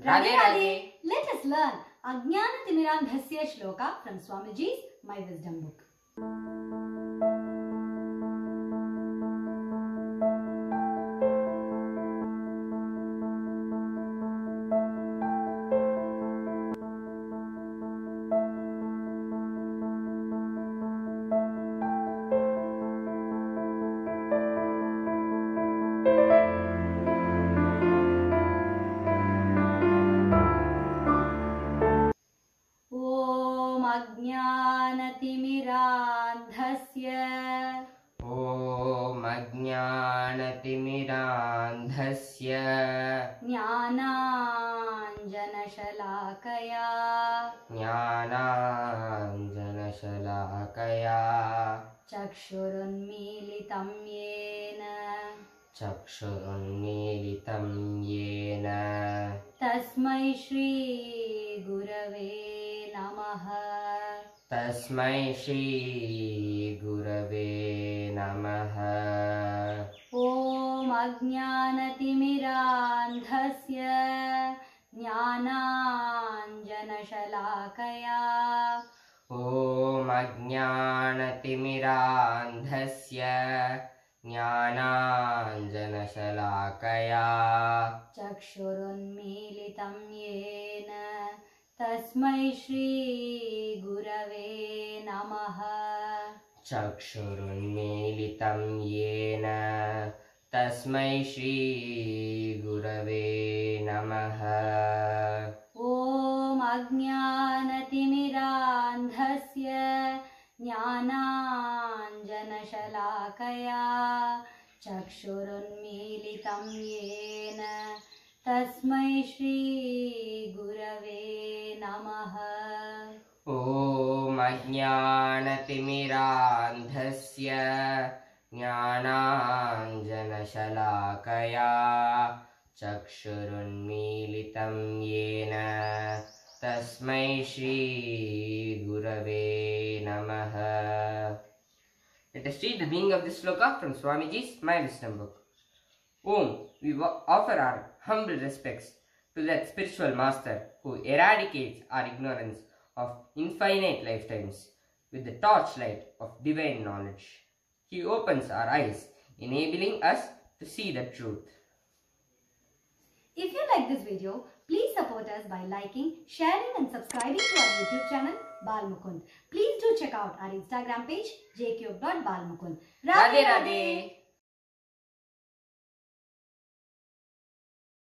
Radhe Radhe. Let us learn Ajnana Timirandhasya Shloka from Swamiji's My Wisdom book. अज्ञानतिमिरान्धस्य ज्ञानाञ्जनशलाकया चक्षुरुन्मीलितं येन तस्मै श्री गुरवे नमः। ॐ अज्ञानतिमिरान्धस्य ज्ञानाञ्जनशलाकया चक्षुरुन्मीलितं येन तस्मै श्री गुरवे नमः। चक्षुरुन्मीलितं येन तस्मै श्री गुरवे नमः। ॐ अज्ञानतिमिरान्धस्य ज्ञानाञ्जनशलाकया चक्षुरुन्मीलितं येन तस्मै श्री गुरवे नमः। ॐ अज्ञानतिमिरान्धस्य ज्ञानाञ्जनशलाकया चक्षुरुन्मीलितं येन तस्मै श्री गुरवे नमः। Let us read the meaning of this sloka from Swamiji's My Wisdom book. Om, we offer our humble respects to that spiritual master who eradicates our ignorance of infinite lifetimes with the torchlight of divine knowledge. He opens our eyes, enabling us to see the truth. If you like this video, please support us by liking, sharing and subscribing to our YouTube channel Balmukund. Please do check out our Instagram page jcube.balmukund. Radhe Radhe.